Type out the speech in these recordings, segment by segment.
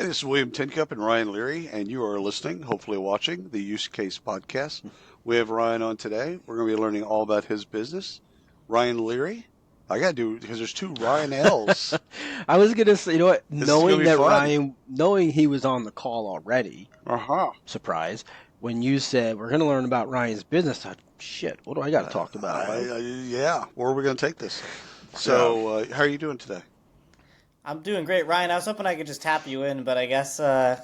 this is William Tincup and Ryan Leary, and you are listening, hopefully watching, the Use Case Podcast. We have Ryan on today. We're going to be learning all about his business. Ryan Leary. I got to do, because there's two Ryan L's. I was going to say, you know what, This is gonna knowing be that fun. Ryan, knowing he was on the call already, Uh-huh. surprise, when you said we're going to learn about Ryan's business, I thought, shit, what do I got to talk about? Yeah, where are we going to take this? So, how are you doing today? I'm doing great, Ryan. I was hoping I could just tap you in, but I guess I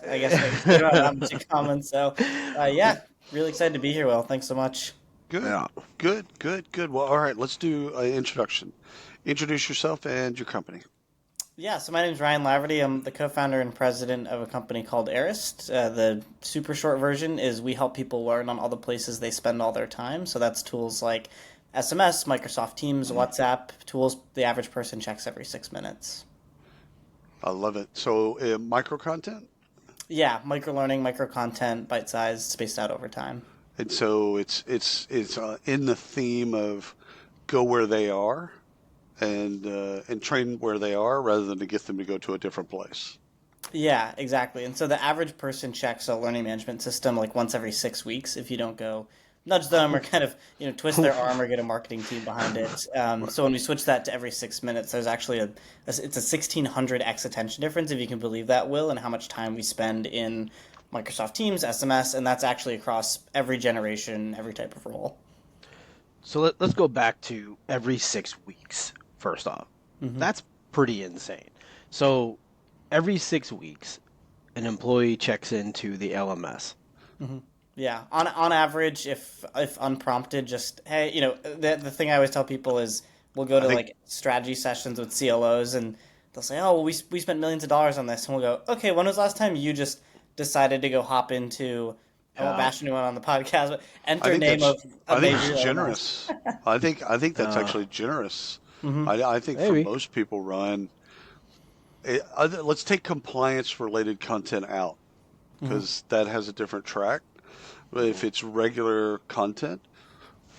don't have much in common. So, yeah, really excited to be here, Will. Thanks so much. Good, Yeah. good. Well, all right, let's do an introduction. Introduce yourself and your company. Yeah, so my name is Ryan Laverty. I'm the co-founder and president of a company called Arist. The super short version is we help people learn on all the places they spend all their time. So that's tools like SMS, Microsoft Teams, WhatsApp, tools the average person checks every 6 minutes. I love it. So, micro content? Yeah, micro-learning, micro-content, bite-sized, spaced out over time. And so it's in the theme of go where they are and train where they are rather than to get them to go to a different place. Yeah, exactly. And so the average person checks a learning management system like once every 6 weeks if you don't go nudge them or kind of twist their arm or get a marketing team behind it. So when we switch that to every 6 minutes, there's actually it's a 1600x attention difference, if you can believe that, Will, and how much time we spend in Microsoft Teams, SMS, and that's actually across every generation, every type of role. So let's go back to every 6 weeks, first off. Mm-hmm. That's pretty insane. So every 6 weeks, an employee checks into the LMS. Mm-hmm. Yeah, on average, if unprompted, just hey, the thing I always tell people is we'll go to like strategy sessions with CLOs and they'll say, oh, well, we spent millions of dollars on this, and we'll go, okay, when was the last time you just decided to go hop into? I won't bash anyone on the podcast, but enter name of. I think it's generous. I think that's actually generous. Mm-hmm. I think Maybe. for most people, Ryan, let's take compliance related content out because that has a different track. But if it's regular content,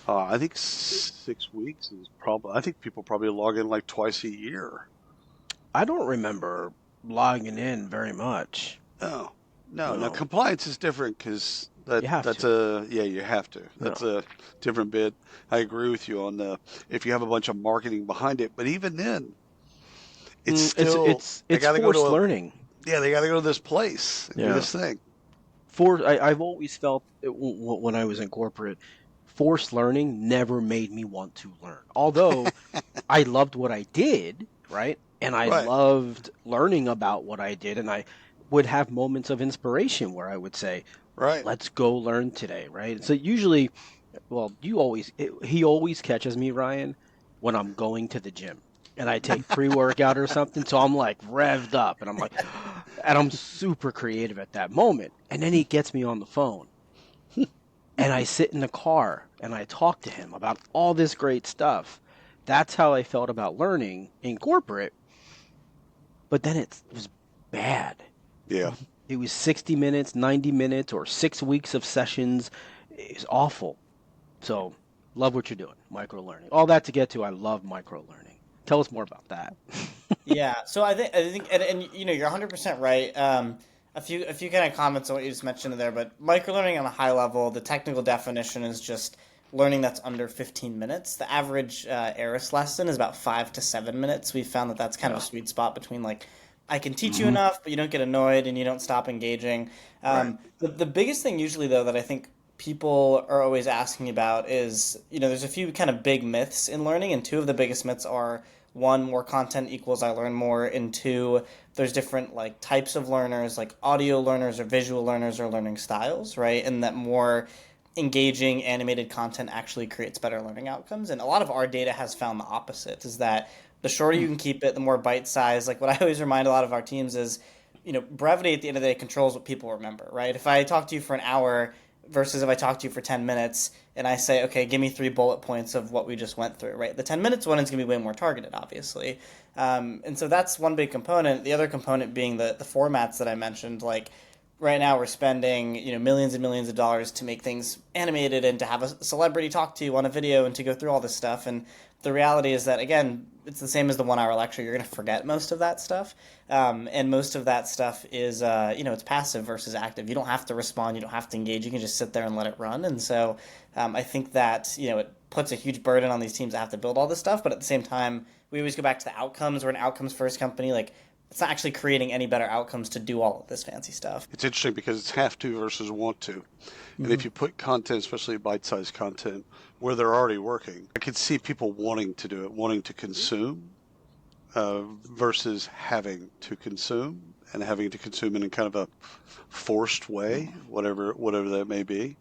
I think 6 weeks is probably. I think people probably log in like twice a year. I don't remember logging in very much. No. Now compliance is different because you have to. That's a different bit. I agree with you on if you have a bunch of marketing behind it, but even then, it's still it's forced learning. Yeah, they got to go to this place and do this thing. I've always felt when I was in corporate, forced learning never made me want to learn. Although I loved what I did, right? And I loved learning about what I did, and I would have moments of inspiration where I would say, let's go learn today, right? So usually, he always catches me, Ryan, when I'm going to the gym. And I take pre-workout or something, so I'm like revved up, and I'm super creative at that moment. And then he gets me on the phone, and I sit in the car and I talk to him about all this great stuff. That's how I felt about learning in corporate. But then it was bad. Yeah, it was 60 minutes, 90 minutes, or 6 weeks of sessions. It's awful. So, love what you're doing, micro learning. All that to get to, I love micro learning. Tell us more about that. Yeah, so I think, and you're 100% right. A few kind of comments on what you just mentioned there, but microlearning on a high level, the technical definition is just learning that's under 15 minutes. The average Arist lesson is about 5 to 7 minutes. We found that that's kind of a sweet spot between like I can teach you enough, but you don't get annoyed and you don't stop engaging. The biggest thing usually though that I think people are always asking about is, there's a few kind of big myths in learning, and two of the biggest myths are, one, more content equals I learn more, and two, there's different like types of learners, like audio learners or visual learners or learning styles, right? And that more engaging animated content actually creates better learning outcomes. And a lot of our data has found the opposite, is that the shorter you can keep it, the more bite-sized. Like what I always remind a lot of our teams is, brevity at the end of the day controls what people remember, right? If I talk to you for an hour versus if I talk to you for 10 minutes and I say, okay, give me 3 bullet points of what we just went through, right? The 10 minutes one is going to be way more targeted, obviously. And so that's one big component. The other component being the formats that I mentioned. Like right now we're spending, millions and millions of dollars to make things animated and to have a celebrity talk to you on a video and to go through all this stuff. And the reality is that, again, it's the same as the 1 hour lecture. You're going to forget most of that stuff. And most of that stuff is, it's passive versus active. You don't have to respond. You don't have to engage. You can just sit there and let it run. And so I think that, it puts a huge burden on these teams that have to build all this stuff. But at the same time, we always go back to the outcomes. We're an outcomes first company. Like, it's not actually creating any better outcomes to do all of this fancy stuff. It's interesting because it's have to versus want to. And if you put content, especially bite-sized content, where they're already working, I could see people wanting to do it, wanting to consume, versus having to consume and having to consume in kind of a forced way, whatever that may be.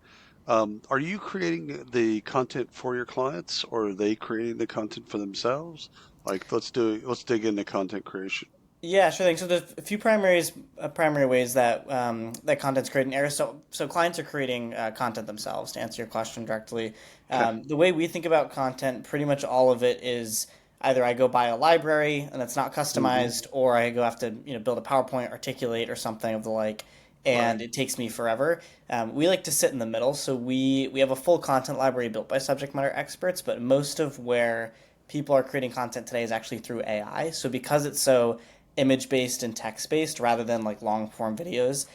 Are you creating the content for your clients, or are they creating the content for themselves? Like, let's dig into content creation. Yeah, sure thing. So there's a few primary ways that that content's created in Arist. So clients are creating content themselves. To answer your question directly, Okay. the way we think about content, pretty much all of it is either I go buy a library and it's not Mm-hmm. customized, or I go have to build a PowerPoint, articulate, or something of the like, Right. and it takes me forever. We like to sit in the middle, so we have a full content library built by subject matter experts, but most of where people are creating content today is actually through AI. So because it's so image based and text based rather than like long form videos,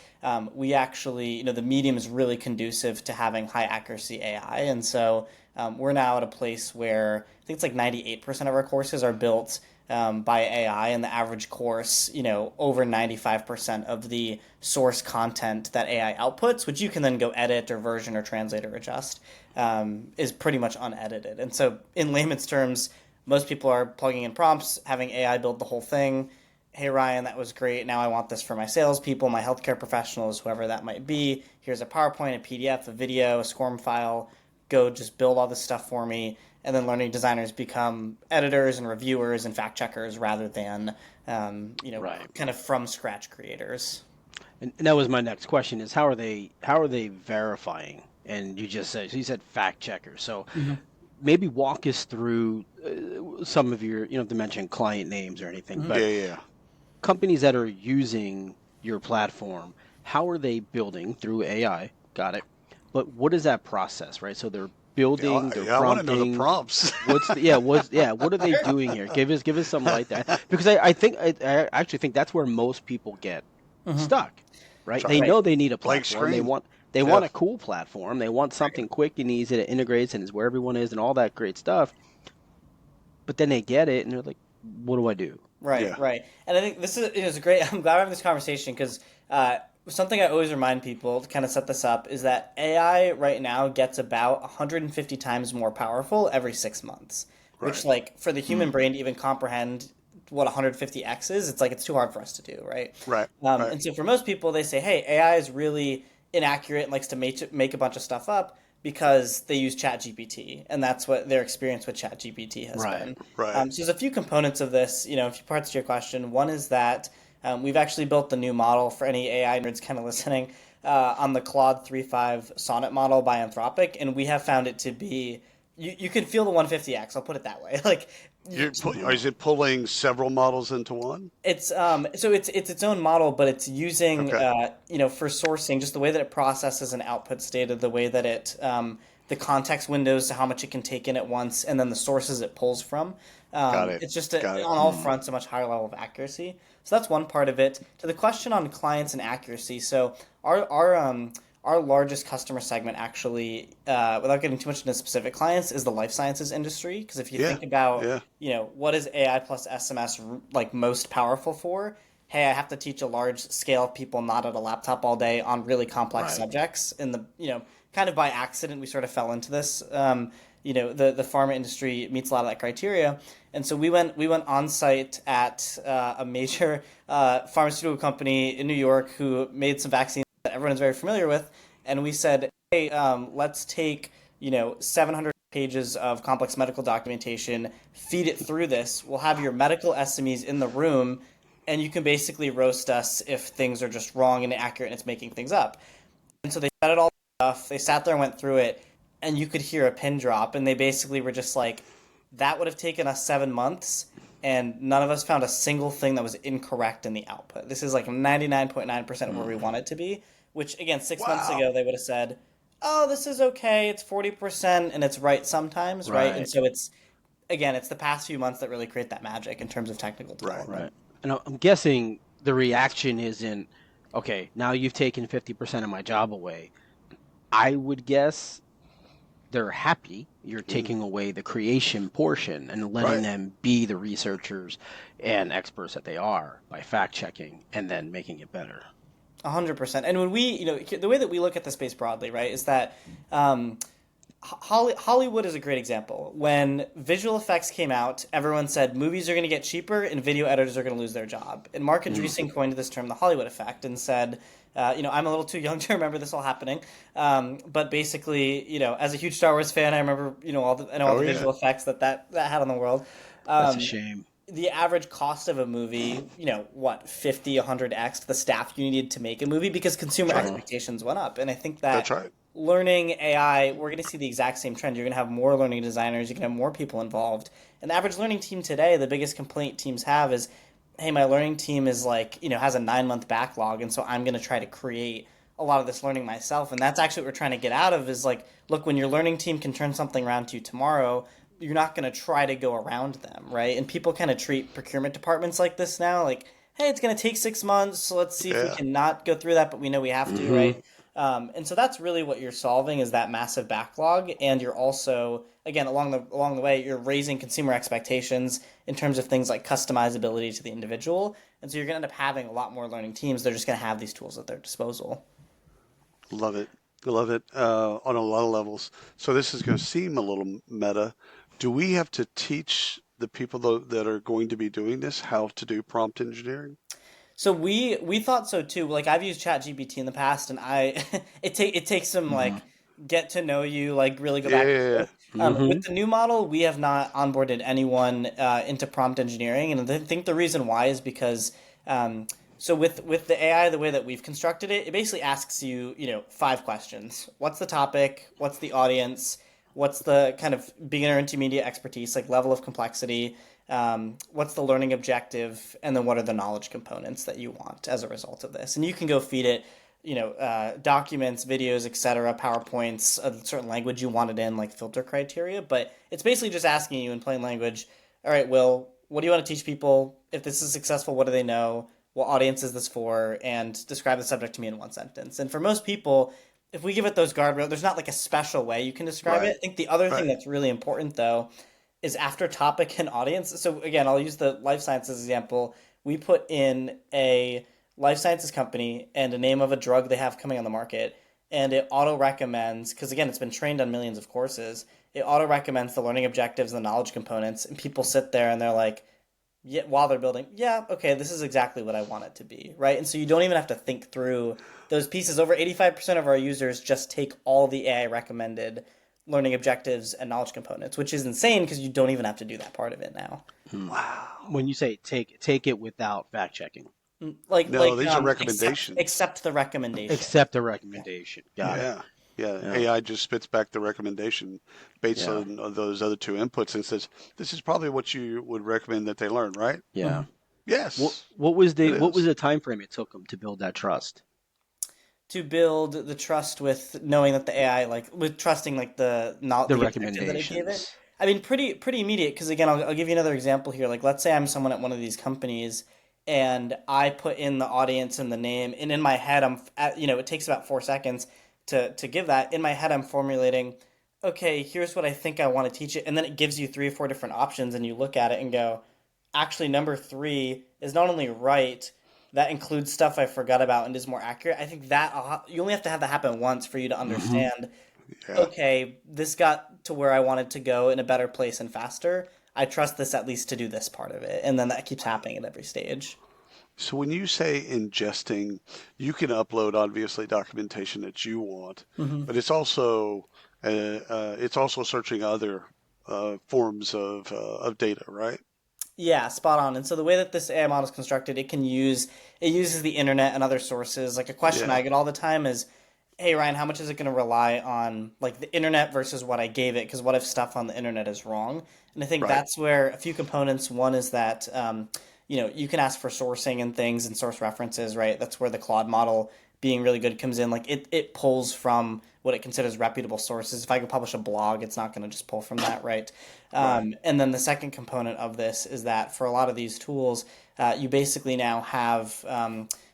we actually, the medium is really conducive to having high accuracy AI. And so we're now at a place where I think it's like 98% of our courses are built by AI, and the average course, over 95% of the source content that AI outputs, which you can then go edit or version or translate or adjust, is pretty much unedited. And so, in layman's terms, most people are plugging in prompts, having AI build the whole thing. Hey Ryan, that was great. Now I want this for my salespeople, my healthcare professionals, whoever that might be. Here's a PowerPoint, a PDF, a video, a SCORM file. Go just build all this stuff for me. And then learning designers become editors and reviewers and fact checkers rather than, Right. kind of from scratch creators. And that was my next question: is how are they verifying? And you said fact checkers. So Mm-hmm. maybe walk us through some of your, you don't have to mention client names or anything, Mm-hmm. but Yeah, yeah. companies that are using your platform, how are they building through AI? Got it. But what is that process, right? So they're Yeah, building, they're yeah, I want to know the prompting. prompts. What are they doing here? Give us some light there, because I actually think that's where most people get Mm-hmm. stuck, right? They Try Right. know they need a blank platform. They screen. want they Yeah. want a cool platform. They want something quick and easy that integrates and is where everyone is and all that great stuff. But then they get it and they're like, "What do I do?" Right, Yeah. right. And I think this is great. I'm glad we're having this conversation because something I always remind people to kind of set this up is that AI right now gets about 150 times more powerful every 6 months, which, Right. like, for the human brain to even comprehend what 150x is, it's like it's too hard for us to do, right? Right. Right. And so for most people, they say, hey, AI is really inaccurate and likes to make a bunch of stuff up because they use ChatGPT, and that's what their experience with ChatGPT has Right. been. Right. So there's a few components of this, a few parts to your question. One is that we've actually built the new model for any AI nerds kind of listening on the Claude 3.5 Sonnet model by Anthropic, and we have found it to be you can feel the 150x. I'll put it that way. Like Is it pulling several models into one? it's it's its own model, but it's using Okay. for sourcing just the way that it processes and outputs data, the way that it the context windows to how much it can take in at once, and then the sources it pulls from. Got it. It's just Got it. on all fronts a much higher level of accuracy. So that's one part of it. To the question on clients and accuracy, so our largest customer segment actually, without getting too much into specific clients, is the life sciences industry. Because if you Yeah. think about, Yeah. what is AI plus SMS like most powerful for? Hey, I have to teach a large scale of people not at a laptop all day on really complex Right. subjects. And kind of by accident, we sort of fell into this. The pharma industry meets a lot of that criteria, and so we went on site at a major pharmaceutical company in New York who made some vaccines that everyone is very familiar with, and we said, hey, let's take 700 pages of complex medical documentation, feed it through this. We'll have your medical SMEs in the room, and you can basically roast us if things are just wrong and inaccurate and it's making things up. And so they said it all stuff. They sat there and went through it, and you could hear a pin drop. And they basically were just like, "That would have taken us 7 months, and none of us found a single thing that was incorrect in the output. This is like 99.9% of where we want it to be." Which again, 6 months Wow. ago they would have said, "Oh, this is okay. It's 40%, and it's right sometimes, right?" And Right. so it's again, it's the past few months that really create that magic in terms of technical Right. development. Right. And I'm guessing the reaction isn't, okay, now you've taken 50% of my job away. I would guess they're happy you're Mhm. taking away the creation portion and letting Right. them be the researchers and experts that they are by fact checking and then making it better. 100%. And when we, the way that we look at the space broadly, right, is that um, Hollywood is a great example. When visual effects came out, everyone said movies are going to get cheaper and video editors are going to lose their job. And Mark Andreessen coined this term, the Hollywood effect, and said, I'm a little too young to remember this all happening, but basically, as a huge Star Wars fan, I remember, I know all Oh the yeah. visual effects that had on the world. That's a Um, shame. the average cost of a movie, what, 50, 100x the staff you needed to make a movie because consumer That's right. expectations went up. And I think That's that right. learning AI, we're going to see the exact same trend. You're going to have more learning designers, you're going to have more people involved. And the average learning team today, the biggest complaint teams have is, hey, my learning team is like, has a 9 month backlog. And so I'm going to try to create a lot of this learning myself. And that's actually what we're trying to get out of is like, look, when your learning team can turn something around to you tomorrow, you're not going to try to go around them, right? And people kind of treat procurement departments like this now, like, hey, it's going to take 6 months, so let's see if we Yeah. can not go through that, but we know we have to, Mm-hmm. right? And so that's really what you're solving is that massive backlog, and you're also, again, along the way, you're raising consumer expectations in terms of things like customizability to the individual, and so you're going to end up having a lot more learning teams. They're just going to have these tools at their disposal. Love it. Love it on a lot of levels. So this is going to seem a little meta. Do we have to teach the people that are going to be doing this how to do prompt engineering? So we thought so too. Like I've used ChatGPT in the past, and I it takes some Mm-hmm. like get to know you, like really go back and Yeah. forth. With Mm-hmm. the new model, we have not onboarded anyone into prompt engineering, and I think the reason why is because so with the AI, the way that we've constructed it, it basically asks you, 5 questions. What's the topic? What's the audience? What's the kind of beginner intermediate expertise, like level of complexity? What's the learning objective, and then what are the knowledge components that you want as a result of this? And you can go feed it, documents, videos, etc., PowerPoints, a certain language you want it in, like filter criteria. But it's basically just asking you in plain language, all right, Will, what do you want to teach people? If this is successful, what do they know? What audience is this for? And describe the subject to me in 1 sentence. And for most people, if we give it those guardrails, there's not like a special way you can describe it. Right. I think the other thing Right. that's really important, though, is after topic and audience. So again, I'll use the life sciences example. We put in a life sciences company and a name of a drug they have coming on the market, and it auto recommends because again, it's been trained on millions of courses. It auto recommends the learning objectives and the knowledge components, and people sit there and they're like, yeah, while they're building, yeah, okay, this is exactly what I want it to be, right? And so you don't even have to think through those pieces. Over 85% of our users just take all the AI recommended learning objectives and knowledge components, which is insane because you don't even have to do that part of it now. Wow. When you say take it without fact checking, Like No, these are accept recommendations. accept the recommendation. accept a recommendation. Got it. Yeah. Yeah. Yeah. AI just spits back the recommendation based Yeah. on those other two inputs and says, this is probably what you would recommend that they learn, right? Yeah. Mhm. What Yes, what was it the is. time frame it took them to build that trust? To build the trust with knowing that the AI, like with trusting like the not The the objective that I gave it. recommendations. I mean, pretty immediate. Because again, I'll give you another example here. Like, let's say I'm someone at one of these companies, and I put in the audience and the name, and in my head, it takes about 4 seconds to give that. In my head, I'm formulating, okay, here's what I think I want to teach it, and then it gives you 3 or 4 different options, and you look at it and go, actually, number 3 is not only right, that includes stuff I forgot about and is more accurate. I think that you only have to have that happen once for you to Mm-hmm. understand, Yeah. okay, this got to where I wanted to go in a better place and faster. I trust this at least to do this part of it. And then that keeps happening at every stage. So when you say ingesting, you can upload obviously documentation that you want, Hmm. but it's also searching other forms of data, right? Yeah, spot on. And so the way that this AI model is constructed, it uses the internet and other sources. Like a question Yeah. I get all the time is, "Hey Ryan, how much is it going to rely on like the internet versus what I gave it? Because what if stuff on the internet is wrong?" And I think Right. that's where a few components. One is that you can ask for sourcing and things and source references, right? That's where the Claude model being really good comes in, like it pulls from what it considers reputable sources. If I go publish a blog, it's not going to just pull from that, right? Right. And then the second component of this is that for a lot of these tools, you basically now have,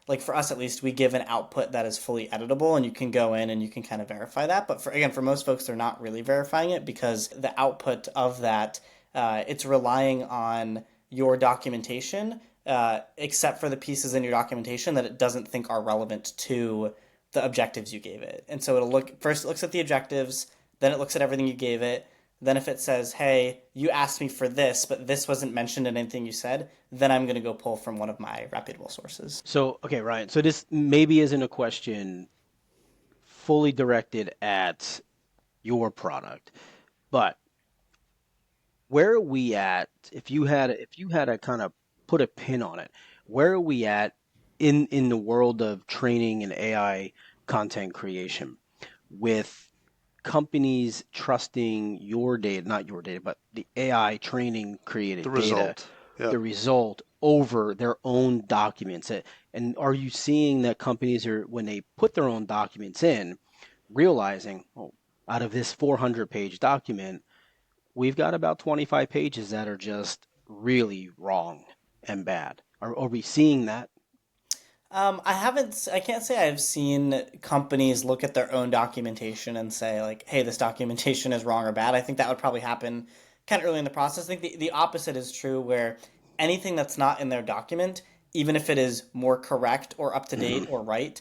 like for us at least, we give an output that is fully editable, and you can go in and you can kind of verify that. But for most folks, they're not really verifying it because the output of that, it's relying on your documentation, except for the pieces in your documentation that it doesn't think are relevant to the objectives you gave it. And so it looks at the objectives, then it looks at everything you gave it. Then if it says, hey, you asked me for this, but this wasn't mentioned in anything you said, then I'm going to go pull from one of my reputable sources. So, okay, Ryan. So this maybe isn't a question fully directed at your product, but where are we at? If you had to kind of put a pin on it, where are we at in the world of training and AI content creation with companies trusting your data, not your data, but the AI training The created data, result. Yeah. the result over their own documents? And are you seeing that companies are, when they put their own documents in, realizing, oh, out of this 400-page document, we've got about 25 pages that are just really wrong and bad. Are we seeing that? I can't say I've seen companies look at their own documentation and say, like, hey, this documentation is wrong or bad. I think that would probably happen kind of early in the process. I think the opposite is true, where anything that's not in their document, even if it is more correct or up to date Hmm. or right,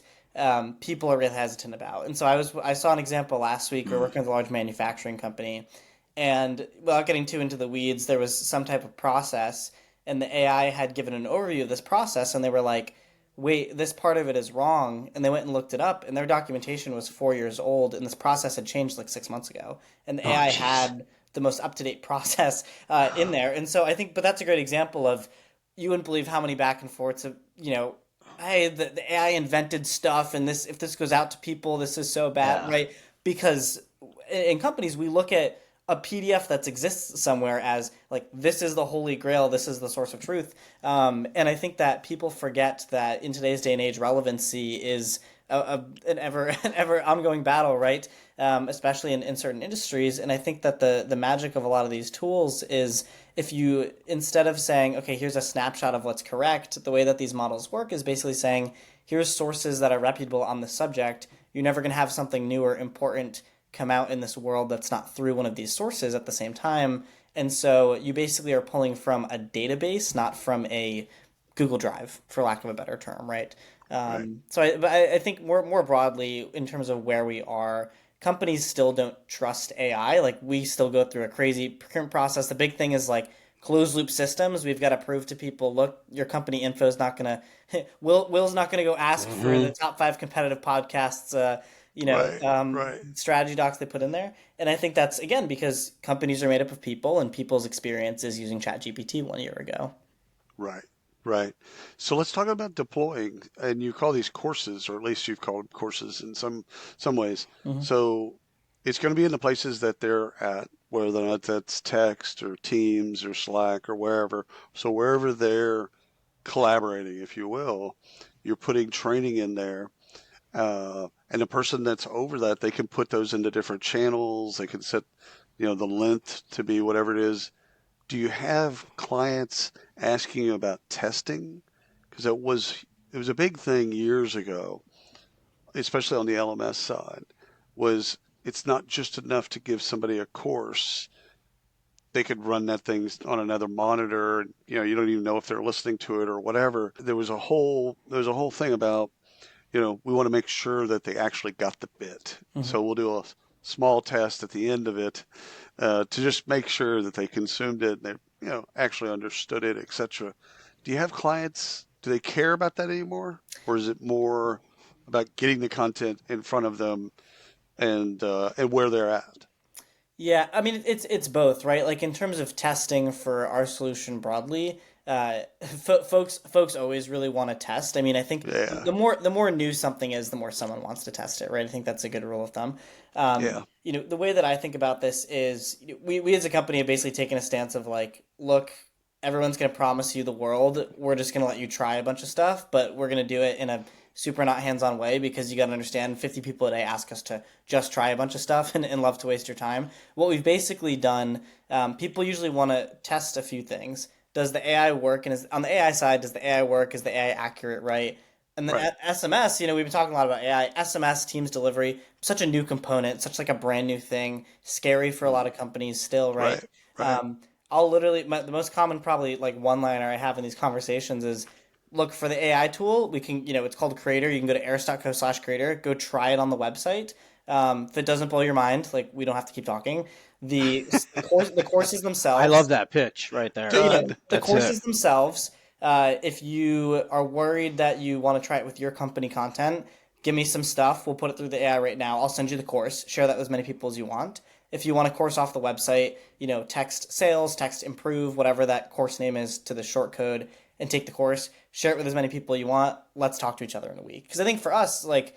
people are really hesitant about. And so I saw an example last week. We are working with a large manufacturing company, and without getting too into the weeds, there was some type of process, and the AI had given an overview of this process, and they were like, wait, this part of it is wrong. And they went and looked it up, and their documentation was 4 years old, and this process had changed like 6 months ago. And the Oh, AI jeez. had the most up to date process in there. And so I think, but that's a great example of, you wouldn't believe how many back and forths of, hey, the AI invented stuff, and this, if this goes out to people, this is so bad, Yeah. right? Because in companies, we look at a PDF that exists somewhere as like, this is the holy grail, this is the source of truth. And I think that people forget that in today's day and age, relevancy is an ever ongoing battle, right? Especially in certain industries. And I think that the magic of a lot of these tools is, if you, instead of saying, okay, here's a snapshot of what's correct, the way that these models work is basically saying, here's sources that are reputable on the subject. You're never going to have something new or important come out in this world that's not through one of these sources at the same time. And so you basically are pulling from a database, not from a Google Drive, for lack of a better term, right? Right. But I think more broadly, in terms of where we are, companies still don't trust AI. Like, we still go through a crazy procurement process. The big thing is like closed loop systems. We've got to prove to people, look, your company info is not going to, Will's not going to go ask for Hmm. the top 5 competitive podcasts, Right. Right. strategy docs they put in there. And I think that's, again, because companies are made up of people, and people's experiences using ChatGPT 1 year ago. Right. Right. So let's talk about deploying. And you call these courses, or at least you've called them courses in some ways. Hmm. So it's going to be in the places that they're at, whether or not that's text or Teams or Slack or wherever. So wherever they're collaborating, if you will, you're putting training in there. And the person that's over that, they can put those into different channels. They can set, the length to be whatever it is. Do you have clients asking you about testing? Because it was a big thing years ago, especially on the LMS side, was it's not just enough to give somebody a course. They could run that thing on another monitor. You don't even know if they're listening to it or whatever. There was a whole thing about, we want to make sure that they actually got the bit. Hmm. So we'll do a small test at the end of it to just make sure that they consumed it and they, actually understood it, etc. Do you have clients? Do they care about that anymore, or is it more about getting the content in front of them and where they're at? Yeah, I mean, it's both, right? Like, in terms of testing for our solution broadly, folks always really want to test. I mean, I think Yeah, the more new something is, the more someone wants to test it, right? I think that's a good rule of thumb. yeah, The way that I think about this is, we as a company have basically taken a stance of like, look, everyone's going to promise you the world. We're just going to let you try a bunch of stuff, but we're going to do it in a super not hands-on way, because you got to understand 50 people a day ask us to just try a bunch of stuff and love to waste your time. What we've basically done, people usually want to test a few things. Does the AI work? And is on the AI side, does the AI work? Is the AI accurate, right? And then Right. at SMS, we've been talking a lot about AI. SMS, Teams delivery, such a new component, such like a brand new thing, scary for a lot of companies still, right? Right. Right. Um, I'll literally, the most common probably like one-liner I have in these conversations is, look, for the AI tool, we can, it's called Creator. You can go to arist.co/creator, go try it on the website. If it doesn't blow your mind, like, we don't have to keep talking. The courses I love themselves, that pitch right there. Done. the That's it. courses themselves, if you are worried that you want to try it with your company content, give me some stuff. We'll put it through the AI right now. I'll send you the course. Share that with as many people as you want. If you want a course off the website, text sales, text improve, whatever that course name is, to the short code and take the course. Share it with as many people you want. Let's talk to each other in a week. Because I think for us, like,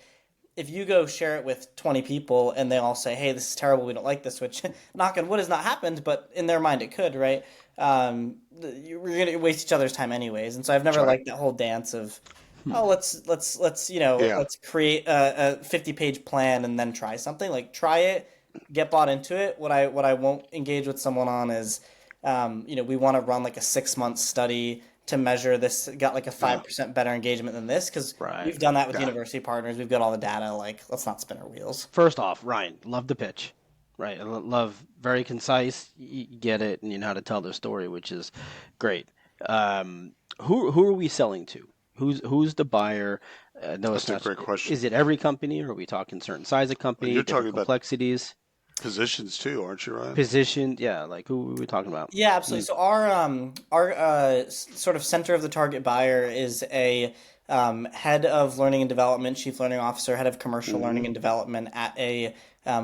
if you go share it with 20 people and they all say, hey, this is terrible, we don't like this, which, knock on wood, has not happened, but in their mind it could, right? We're going to waste each other's time anyways. And so I've That's never right. liked that whole dance of, Hmm. oh, Yeah. let's create a 50-page plan and then try something. Like, try it, get bought into it. What I won't engage with someone on is, we want to run like a 6-month study to measure this, got like a Yeah. 5% better engagement than this, because Right. we've done that with Yeah. university partners. We've got all the data. Like, let's not spin our wheels. First off, Ryan, love the pitch. Right. Love very concise. You get it, and you know how to tell the story, which is great. Who are we selling to? Who's the buyer? No, it's That's a not. great question. Is it every company, or are we talking certain size of And company, you're talking different about complexities, positions too, aren't you, Ryan? position? Yeah, like who are we talking about? Yeah, I absolutely. mean, So our sort of center of the target buyer is a head of learning and development, chief learning officer, head of commercial learning Hmm. and development at a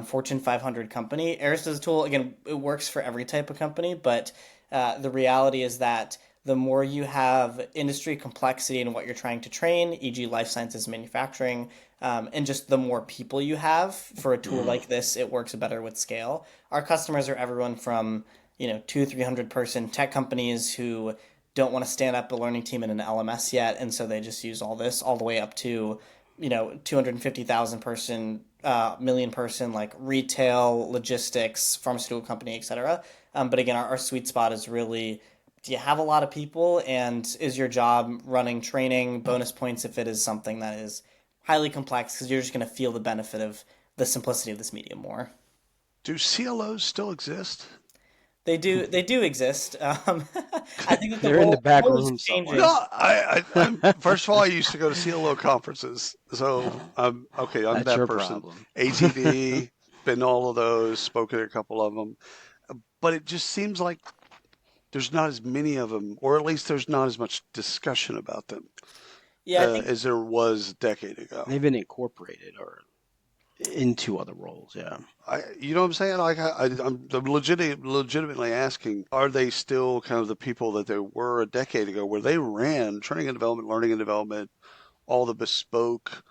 Fortune 500 company. Arist is a tool. Again, it works for every type of company, but the reality is that the more you have industry complexity in what you're trying to train, e.g., life sciences, manufacturing, and just the more people you have for a tool like this, it works better with scale. Our customers are everyone from 200-300 person tech companies who don't want to stand up a learning team in an LMS yet, and so they just use all this, all the way up to 250,000 person, million person, like retail, logistics, pharmaceutical company, etc. But again, our sweet spot is really, do you have a lot of people, and is your job running training, bonus points if it is something that is highly complex, because you're just going to feel the benefit of the simplicity of this medium more. Do CLOs still exist? They do exist. I think that the they're in the role, back role is room No, changing. somewhere. I'm first of all, I used to go to CLO conferences, so okay. I'm That's that your person. problem. ATD, been to all of those, spoken at a couple of them, but it just seems like there's not as many of them, or at least there's not as much discussion about them Yeah, I think as there was a decade ago. They've been incorporated or into other roles. Yeah. You know what I'm saying? Like I'm legitimately asking, are they still kind of the people that they were a decade ago, where they ran training and development, learning and development, all the bespoke,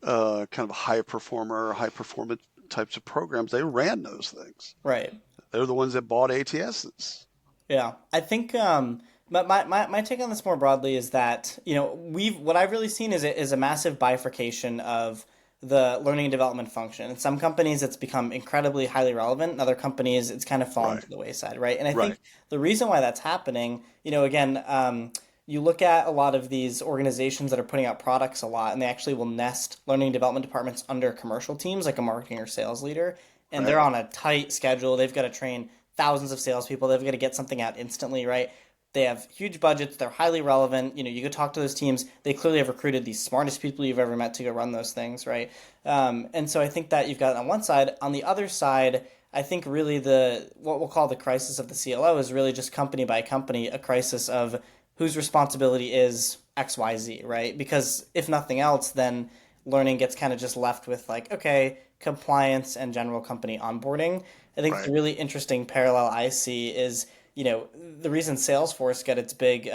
kind of high performance types of programs? They ran those things. right. They're the ones that bought ATSs. Yeah, I think my take on this more broadly is that we've what I've really seen is a massive bifurcation of the learning and development function. In some companies, it's become incredibly highly relevant. In other companies, it's kind of fallen Right, to the wayside, right? And I right, think the reason why that's happening, again, you look at a lot of these organizations that are putting out products a lot, and they actually will nest learning and development departments under commercial teams, like a marketing or sales leader, and they're right, on a tight schedule. They've got to train thousands of salespeople. They've got to get something out instantly, right? They have huge budgets. They're highly relevant. You go talk to those teams. They clearly have recruited the smartest people you've ever met to go run those things, right? And so I think that you've got it on one side. On the other side, I think really the what we'll call the crisis of the CLO is really just company by company a crisis of whose responsibility is XYZ, right? Because if nothing else, then learning gets kind of just left with like, okay, compliance and general company onboarding. I think the right, really interesting parallel I see is, the reason Salesforce got its big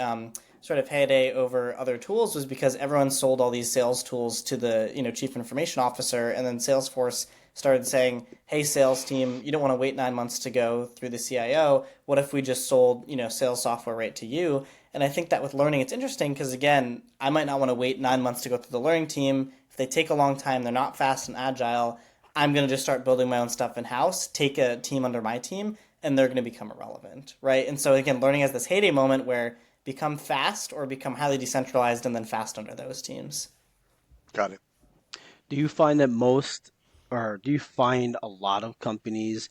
sort of heyday over other tools was because everyone sold all these sales tools to the, chief information officer, and then Salesforce started saying, hey, sales team, you don't want to wait 9 months to go through the CIO. What if we just sold, sales software right to you? And I think that with learning, it's interesting because, again, I might not want to wait 9 months to go through the learning team. If they take a long time, they're not fast and agile. I'm going to just start building my own stuff in house, take a team under my team, and they're going to become irrelevant, right? And so, again, learning has this heyday moment where become fast or become highly decentralized and then fast under those teams. Got it. Do you find that or do you find a lot of companies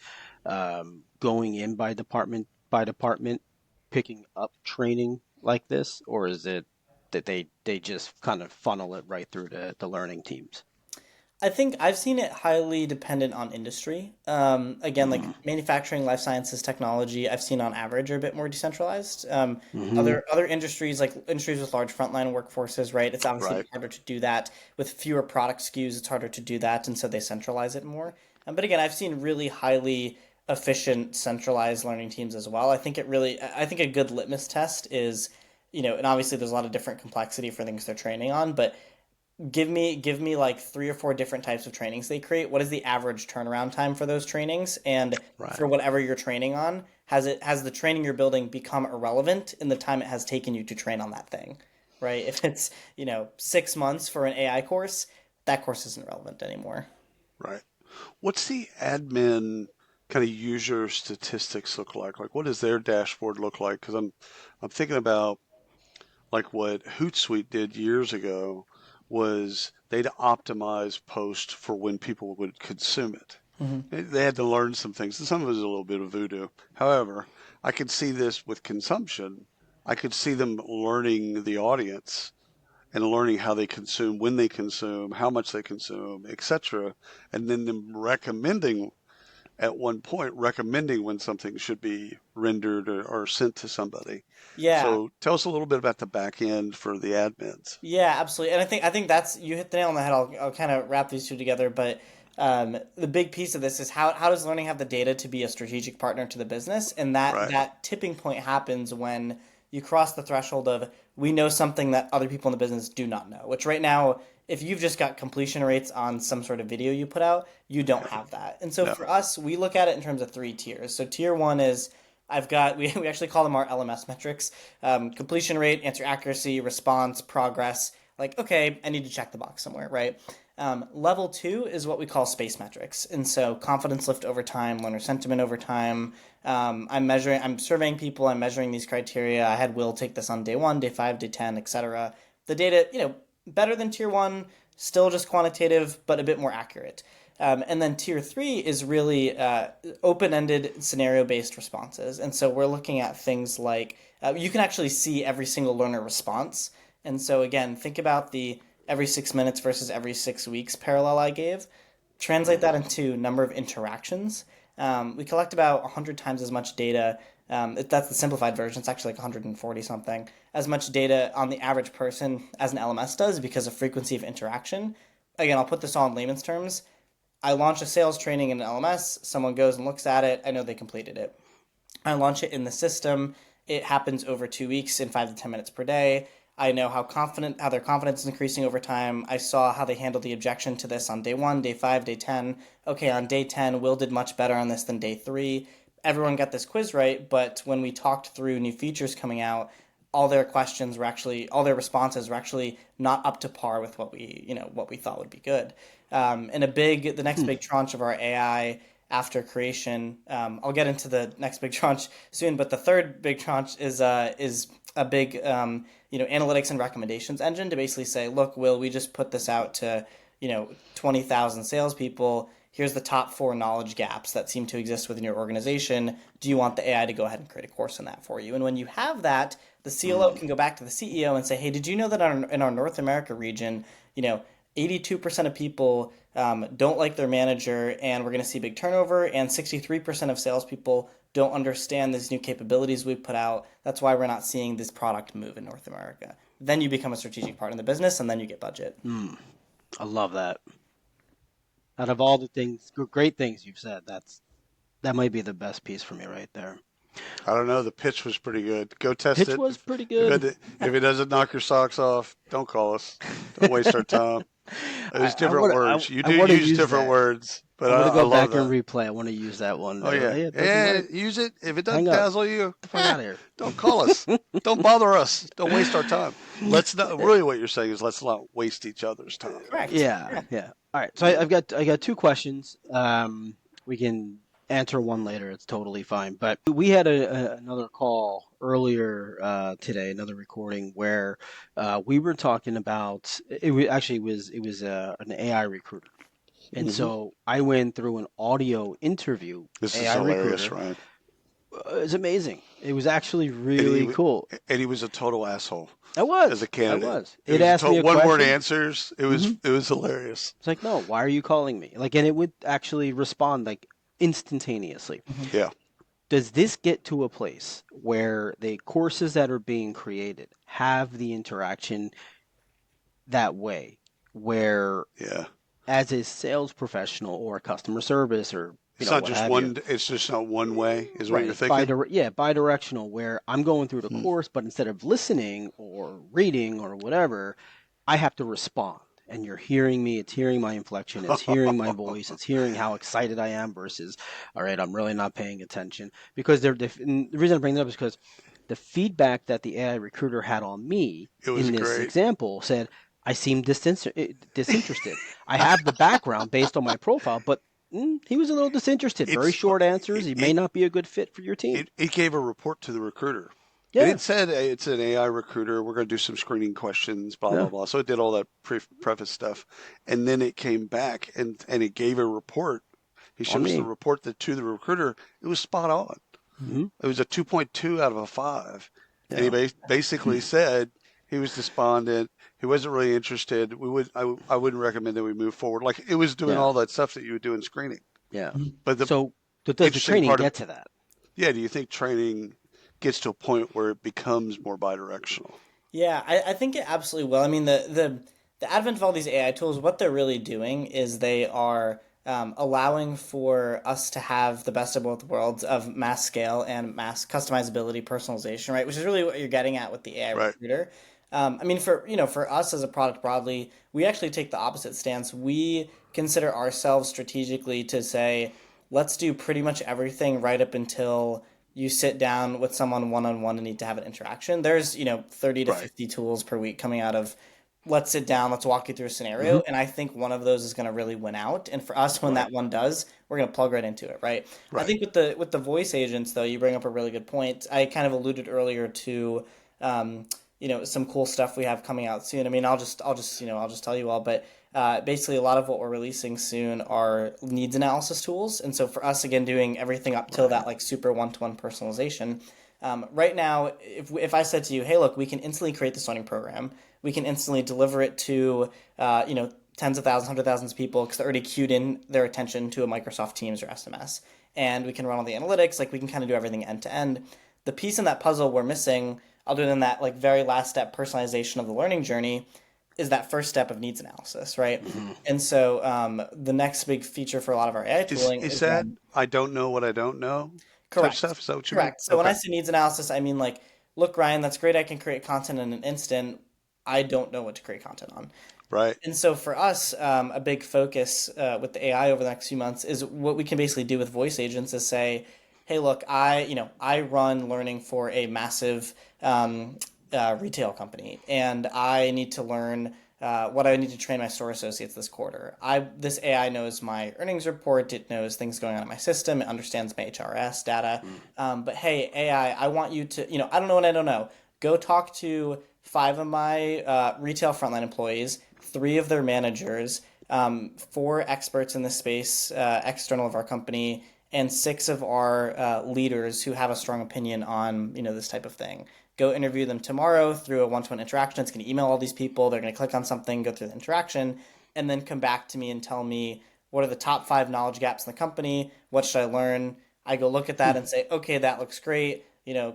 going in by department, picking up training like this, or is it that they just kind of funnel it right through the learning teams? I think I've seen it highly dependent on industry. Again, like Mm-hmm. manufacturing, life sciences, technology, I've seen on average are a bit more decentralized. Mm-hmm. Other industries, like industries with large frontline workforces, right? It's obviously a Right. bit harder to do that with fewer product SKUs. It's harder to do that, and so they centralize it more. But again, I've seen really highly efficient centralized learning teams as well. I think a good litmus test is, and obviously there's a lot of different complexity for things they're training on, but give me like three or four different types of trainings they create. What is the average turnaround time for those trainings? And Right. for whatever you're training on, has the training you're building become irrelevant in the time it has taken you to train on that thing? Right? If it's, 6 months for an AI course, that course isn't relevant anymore. Right. What's the admin kind of user statistics look like? Like, what does their dashboard look like? Because I'm thinking about like what Hootsuite did years ago was they'd optimize post for when people would consume it. Hmm. They had to learn some things, and some of it is a little bit of voodoo. However, I could see this with consumption. I could see them learning the audience and learning how they consume, when they consume, how much they consume, etc., and then them recommending at one point recommending when something should be rendered or sent to somebody. Yeah, So tell us a little bit about the back end for the admins. yeah, absolutely. And I think that's you hit the nail on the head. I'll kind of wrap these two together, but the big piece of this is how does learning have the data to be a strategic partner to the business, and that Right. that tipping point happens when you cross the threshold of we know something that other people in the business do not know. Which right now, if you've just got completion rates on some sort of video you put out, you don't Yeah. have that. And so No. for us, we look at it in terms of three tiers. So tier one is we actually call them our LMS metrics: completion rate, answer accuracy, response, progress. Like, okay, I need to check the box somewhere, right? Level two is what we call space metrics, and so confidence lift over time, learner sentiment over time. I'm surveying people, I'm measuring these criteria. I had Will take this on day one, day five, day 10, etc. The data, better than tier one, still just quantitative, but a bit more accurate. And then tier three is really open ended scenario based responses. And so we're looking at things like you can actually see every single learner response. And so, again, think about the every 6 minutes versus every 6 weeks parallel I gave. Translate that Hmm. into number of interactions. We collect about 100 times as much data. That's the simplified version. It's actually like 140 something. As much data on the average person as an LMS does because of frequency of interaction. Again, I'll put this all in layman's terms. I launch a sales training in an LMS. Someone goes and looks at it. I know they completed it. I launch it in the system. It happens over 2 weeks in 5 to 10 minutes per day. I know how their confidence is increasing over time. I saw how they handled the objection to this on day one, day five, day 10. Okay, on day 10, Will did much better on this than day three. Everyone got this quiz right, but when we talked through new features coming out, all their responses were actually not up to par with what we thought would be good. And the next Hmm. big tranche of our AI after creation. I'll get into the next big tranche soon, but the third big tranche is a big analytics and recommendations engine to basically say, look, Will, we just put this out to 20,000 salespeople. Here's the top four knowledge gaps that seem to exist within your organization. Do you want the AI to go ahead and create a course on that for you? And when you have that, the CLO Hmm. can go back to the CEO and say, hey, did you know that in our North America region, 82% of people don't like their manager, and we're going to see big turnover, and 63% of salespeople don't understand these new capabilities we put out. That's why we're not seeing this product move in North America. Then you become a strategic partner in the business, and then you get budget. Hmm. I love that. Out of all the great things you've said, that might be the best piece for me right there. I don't know. The pitch was pretty good. Go test Pitch it. was pretty good. If it doesn't knock your socks off, don't call us. Don't waste our time. It was I different want words. You I do want to use use different that. words, but I'm gonna I go love back and that. replay. I want to use that one. Oh yeah, Hey, it doesn't yeah. work. Use it. If it doesn't Hang up. dazzle you, Get the fuck out of here. don't call us. Don't bother us. Don't waste our time. Let's not. Really, what you're saying is let's not waste each other's time. Correct. Yeah, Yeah. yeah. All right. So Yeah. I got two questions. We can answer one later. It's totally fine. But we had another call earlier today, another recording where we were talking about it was an AI recruiter, and Hmm. so I went through an audio interview. This is AI hilarious, recruiter. Ryan. It was amazing. It was actually And he really wa- cool. and he was a total asshole I as a was. I candidate. was. It It was a asked me total a one word question. answers. Hmm. It was hilarious. It's like, no, why are you calling me? Like, and it would actually respond like instantaneously. Mhm. Yeah. Does this get to a place where the courses that are being created have the interaction that way, where Yeah. as a sales professional or customer service or It's not what just have you, one. It's just not one way. Is what you're right? thinking. Yeah, bi-directional, where I'm going through the Hmm. course, but instead of listening or reading or whatever, I have to respond. And you're hearing me, it's hearing my inflection, it's hearing my voice, it's hearing how excited I am versus, all right, I'm really not paying attention. Because and the reason I bring that up is because the feedback that the AI recruiter had on me It was in this great. example said, I seem disinterested. I have the background based on my profile, but he was a little disinterested. Very It's short answers. He may not be a good fit for your team. it gave a report to the recruiter. And Yeah, it said hey, it's an AI recruiter. We're going to do some screening questions, blah yeah, blah blah. So it did all that preface stuff, and then it came back and it gave a report. He on shows the me. report to the recruiter. It was spot on. Hmm. It was a 2.2 out of a 5, and he Yeah, basically said he was despondent. He wasn't really interested. I wouldn't recommend that we move forward. Like it was doing yeah, all that stuff that you would do in screening. yeah. But the So, does the interesting training part of get to that? yeah, do you think training gets to a point where it becomes more bidirectional? Yeah, I think it absolutely will. I mean, the advent of all these AI tools, what they're really doing is they are allowing for us to have the best of both worlds of mass scale and mass customizability, personalization, right? Which is really what you're getting at with the AI Right. recruiter. I mean, for us as a product broadly, we actually take the opposite stance. We consider ourselves strategically to say, let's do pretty much everything right up until you sit down with someone one on one and need to have an interaction. There's, 30 to Right. 50 tools per week coming out of let's sit down, let's walk you through a Hmm. scenario. And I think one of those is going to really win out. And for us, when Right. that one does, we're going to plug right into it, right? I Right. think with the voice agents, though, you bring up a really good point. I kind of alluded earlier to, um, some cool stuff we have coming out soon. I mean, I'll just tell you all, but basically a lot of what we're releasing soon are needs analysis tools. And so for us, again, doing everything up till Right. that like super one-to-one personalization. Right now, if I said to you, hey, look, we can instantly create this learning program, we can instantly deliver it to, tens of thousands, hundred thousands of people because they're already queued in their attention to a Microsoft Teams or SMS. And we can run all the analytics, like we can kind of do everything end to end. The piece in that puzzle we're missing, other than that like very last step personalization of the learning journey, is that first step of needs analysis, right? Hmm. And so the next big feature for a lot of our AI tooling Is is that then I don't know what I don't know type correct, stuff? Is that what you mean? correct. So when I Okay. say needs analysis, I mean like, look, Ryan, that's great. I can create content in an instant. I don't know what to create content on. Right. And so for us, a big focus with the AI over the next few months is what we can basically do with voice agents is say, hey, look, I run learning for a massive retail company, and I need to learn what I need to train my store associates this quarter. This AI knows my earnings report, it knows things going on in my system, it understands my HRS data. But hey, AI, I want you to, I don't know what I don't know. Go talk to five of my retail frontline employees, three of their managers, four experts in the space, external of our company, and six of our leaders who have a strong opinion on this type of thing. Go interview them tomorrow through a one-to-one interaction. It's going to email all these people. They're going to click on something, go through the interaction, and then come back to me and tell me what are the top five knowledge gaps in the company. What should I learn? I go look at that and say, okay, that looks great.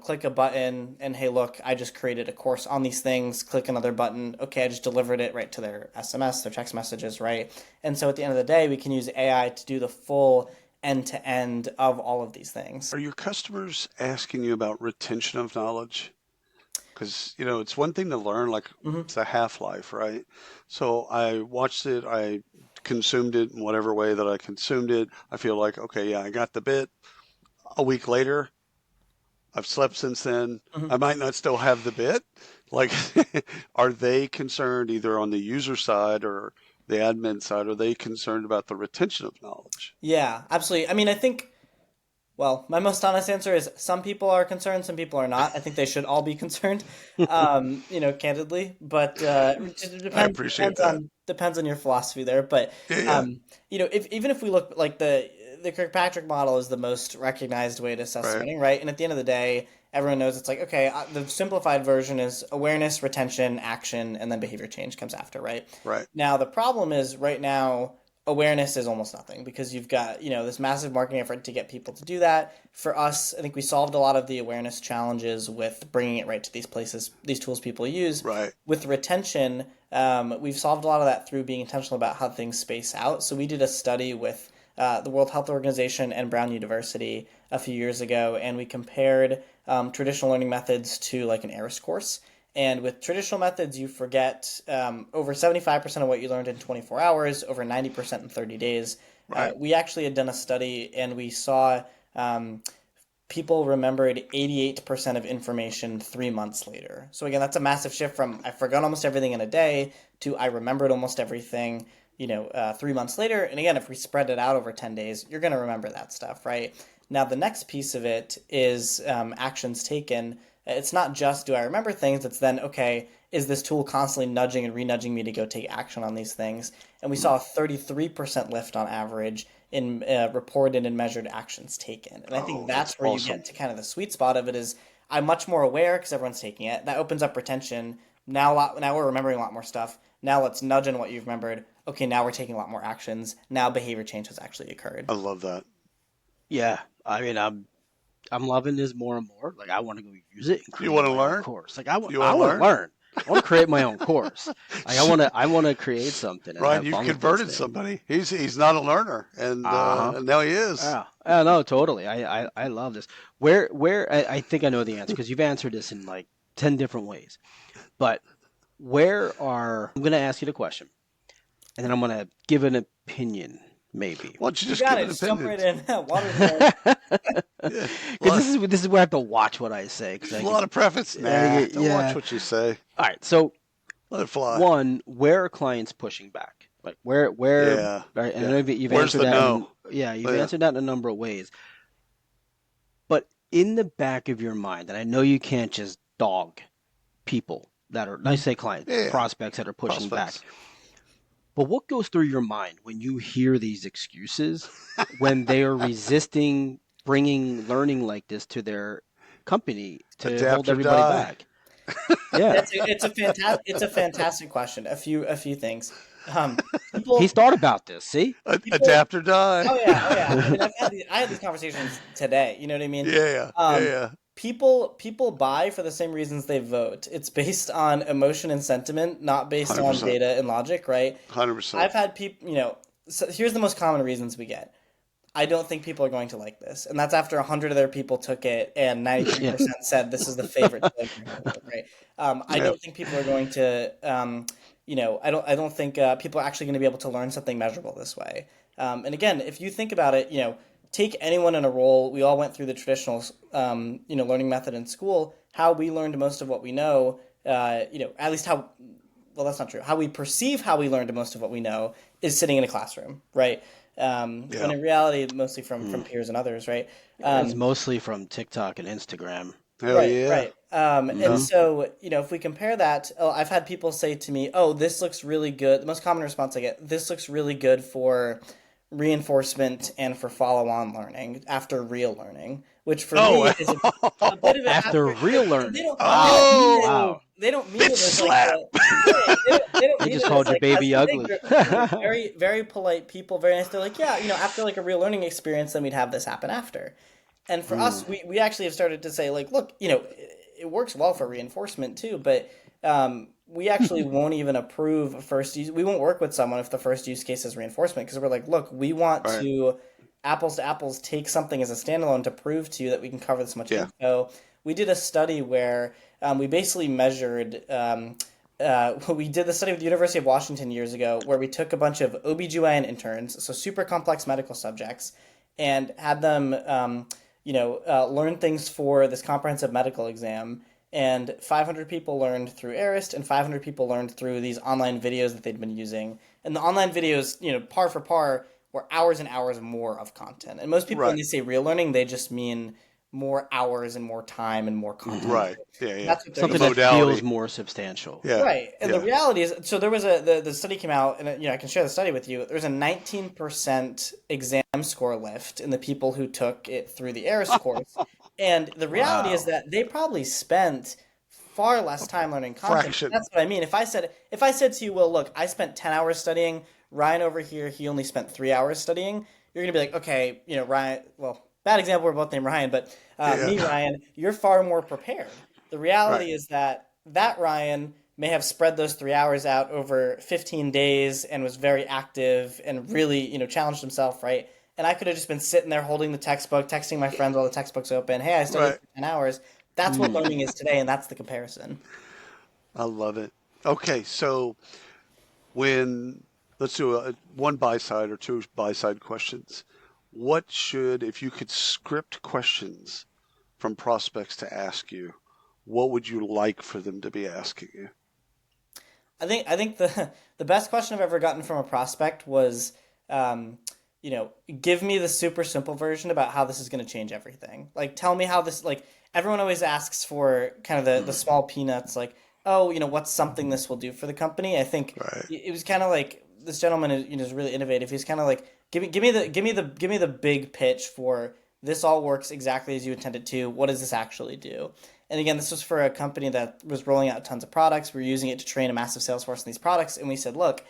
Click a button and hey, look, I just created a course on these things. Click another button. Okay, I just delivered it right to their SMS, their text messages, right? And so at the end of the day, we can use AI to do the full end to end of all of these things. Are your customers asking you about retention of knowledge? Because, it's one thing to learn, like Hmm. it's a half-life, right? So I watched it, I consumed it in whatever way that I consumed it. I feel like, okay, yeah, I got the bit. A week later, I've slept since then. Hmm. I might not still have the bit. Like, are they concerned either on the user side or the admin side? Are they concerned about the retention of knowledge? Yeah, absolutely. I mean, I think. Well, my most honest answer is some people are concerned, some people are not. I think they should all be concerned, candidly. But it just I depends appreciate that. depends on your philosophy there. But Yeah, yeah, if even if we look like the Kirkpatrick model is the most recognized way to assess right, learning, right? And at the end of the day, everyone knows it's like okay, the simplified version is awareness, retention, action, and then behavior change comes after, right? right, Now the problem is right now awareness is almost nothing because you've got this massive marketing effort to get people to do that. For us, I think we solved a lot of the awareness challenges with bringing it right to these places, these tools people use. right, With retention, we've solved a lot of that through being intentional about how things space out. So we did a study with the World Health Organization and Brown University a few years ago, and we compared traditional learning methods to like an Arist course. And with traditional methods, you forget over 75% of what you learned in 24 hours, over 90% in 30 days. right. We actually had done a study and we saw um, people remembered 88% of information 3 months later. So, again, that's a massive shift from I forgot almost everything in a day to I remembered almost everything. 3 months later. And again, if we spread it out over 10 days, you're going to remember that stuff, right? Now, the next piece of it is actions taken. It's not just do I remember things, it's then, okay, is this tool constantly nudging and re-nudging me to go take action on these things? And we saw a 33% lift on average in reported and measured actions taken. And I think Oh, that's that's where you awesome. get to kind of the sweet spot of it is I'm much more aware because everyone's taking it. That opens up retention. Now we're remembering a lot more stuff. Now let's nudge in what you've remembered. Okay, now we're taking a lot more actions. Now behavior change has actually occurred. I love that. Yeah, I mean, I'm loving this more and more. Like I want to go use it and You create want to my own learn? course. Like You I want to want to learn? learn. I want to create my own course. Like I want to create something and Ryan, have you've fun with this converted thing. somebody. He's not a learner, Uh huh. and now he is. Yeah. Yeah. No, totally. I love this. Where I think I know the answer because you've answered this in like 10 different ways. But where are I'm going to ask you the question and then I'm going to give an opinion maybe. Why don't you You just got give it. an Just jump opinion? right in. Water's flowing. Because Yeah, this is where I have to watch what I say because there's I a could lot of preface. Nah, don't watch yeah. what you say. All right. So Let it fly. one, where are clients pushing back? Like where Yeah, right, and I yeah. know you've Where's answered the that no? in yeah, you've Yeah, answered that in a number of ways. But in the back of your mind, and I know you can't just dog people that are I say clients, yeah. prospects that are pushing back. Prospects. But what goes through your mind when you hear these excuses when they are resisting bringing learning like this to their company to hold Adapt or everybody die. back? Yeah. It's a fantastic question. A few things. He's People thought about this, see? people. Adapt or die. Oh yeah. I mean, I had these conversations today. You know what I mean? Yeah, yeah, Um, yeah. people buy for the same reasons they vote. It's based on emotion and sentiment, not based on 100%. data and logic, right? 100%. I've had people. So here's the most common reasons we get. I don't think people are going to like this. And that's after 100 of their people took it and Yeah. 93% said this is the favorite tool in their world, right? I Yep. don't think people are going to, I don't think people are actually going to be able to learn something measurable this way. And again, if you think about it, take anyone in a role. We all went through the traditional, learning method in school. How we learned most of what we know, at least how well, that's not true. How we perceive how we learned most of what we know is sitting in a classroom, right? When Yeah. in reality, mostly from Mm. peers and others, right? It's Um, mostly from TikTok and Instagram. Hell right, yeah. right. And Hmm. so, if we compare that, I've had people say to me, "Oh, this looks really good." The most common response I get, "This looks really good for reinforcement and for follow-on learning after real learning," which for Oh, me is a bit of it After after, real but they learning. don't they don't Wow. mean it. oh, Wow. They don't mean bitch it as like slap. the right. They don't They mean just it as called your like as baby the big ugly. very very polite people. Very nice. They're like, yeah, after like a real learning experience, then we'd have this happen after. And for Mm. us, we actually have started to say like, look, it works well for reinforcement too, but we actually won't even approve a first use. We won't work with someone if the first use case is reinforcement because we're like, look, we want Right. to apples to apples take something as a standalone to prove to you that we can cover this much Yeah. info. we did a study where we basically measured. We did the study with the University of Washington years ago, where we took a bunch of OBGYN interns, so super complex medical subjects, and had them, learn things for this comprehensive medical exam. And 500 people learned through Arist, and 500 people learned through these online videos that they'd been using. And the online videos, par for par, were hours and hours more of content. And most people, when Right. they say real learning, they just mean more hours and more time and more content. Right. Yeah. Yeah. That's what they're The Something using. that feels modality. more substantial. Yeah. Right. And the Yeah. reality is, so there was the study came out, and I can share the study with you. There's a 19% exam score lift in the people who took it through the Arist course. And the reality is Wow. that they probably spent far less time learning content. Fraction. That's what I mean. If I said to you, well, look, I spent 10 hours studying, Ryan over here, he only spent 3 hours studying, you're gonna be like, okay, Ryan, well, bad example, we're both named Ryan, but me, Yeah. Ryan, you're far more prepared. The Right. reality is that Ryan may have spread those 3 hours out over 15 days and was very active and really, challenged himself, right? And I could have just been sitting there holding the textbook, texting my friends while the textbook's open. Hey, I studied Right. for 10 hours. That's what Mm. learning is today, and that's the comparison. I love it. Okay. So when let's do one buy side or two buy side questions. What should, if you could script questions from prospects to ask you, what would you like for them to be asking you? I think the best question I've ever gotten from a prospect was, um, give me the super simple version about how this is going to change everything. Like, tell me how this. Like, everyone always asks for kind of the small peanuts. Like, oh, what's something this will do for the company? I think Right. it was kind of like this gentleman is really innovative. He's kind of like, give me the big pitch for this all works exactly as you intended to. What does this actually do? And again, this was for a company that was rolling out tons of products. We were using it to train a massive sales force in these products, and we said, look,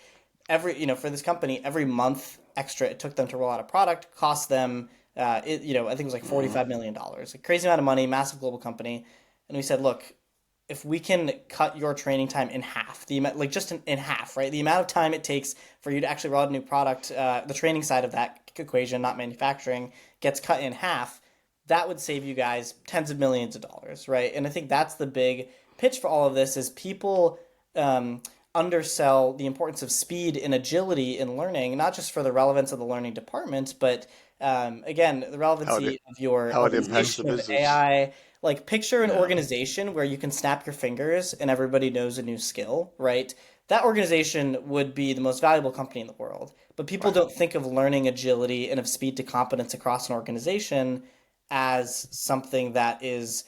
for this company, every month extra it took them to roll out a product cost them, I think it was like $45 million, like crazy amount of money, massive global company. And we said, look, if we can cut your training time in half, the amount, like just in half, right? The amount of time it takes for you to actually roll out a new product, the training side of that equation, not manufacturing, gets cut in half. That would save you guys tens of millions of dollars, right? And I think that's the big pitch for all of this is people um, undersell the importance of speed and agility in learning, not just for the relevance of the learning department, but again, the How it relevancy of your how it impacts the organization, of business. AI. Like, picture an Yeah. organization where you can snap your fingers and everybody knows a new skill, right? That organization would be the most valuable company in the world. But people Right. don't think of learning agility and of speed to competence across an organization as something that is,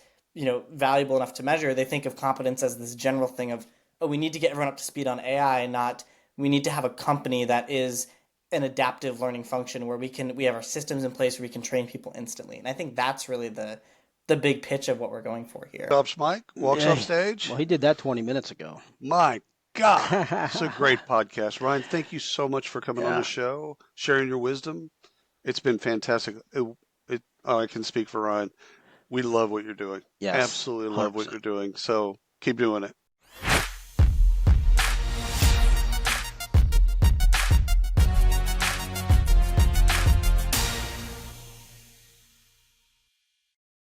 valuable enough to measure. They think of competence as this general thing of, oh, we need to get everyone up to speed on AI, not we need to have a company that is an adaptive learning function where we have our systems in place where we can train people instantly. And I think that's really the big pitch of what we're going for here. Stops Mike, walks off Yeah. stage. Well, he did that 20 minutes ago. My God, it's a great podcast. Ryan, thank you so much for coming on the Yeah. show, sharing your wisdom. It's been fantastic. I can speak for Ryan. We love what you're doing. Yes. Absolutely love what 100%. you're doing. So keep doing it.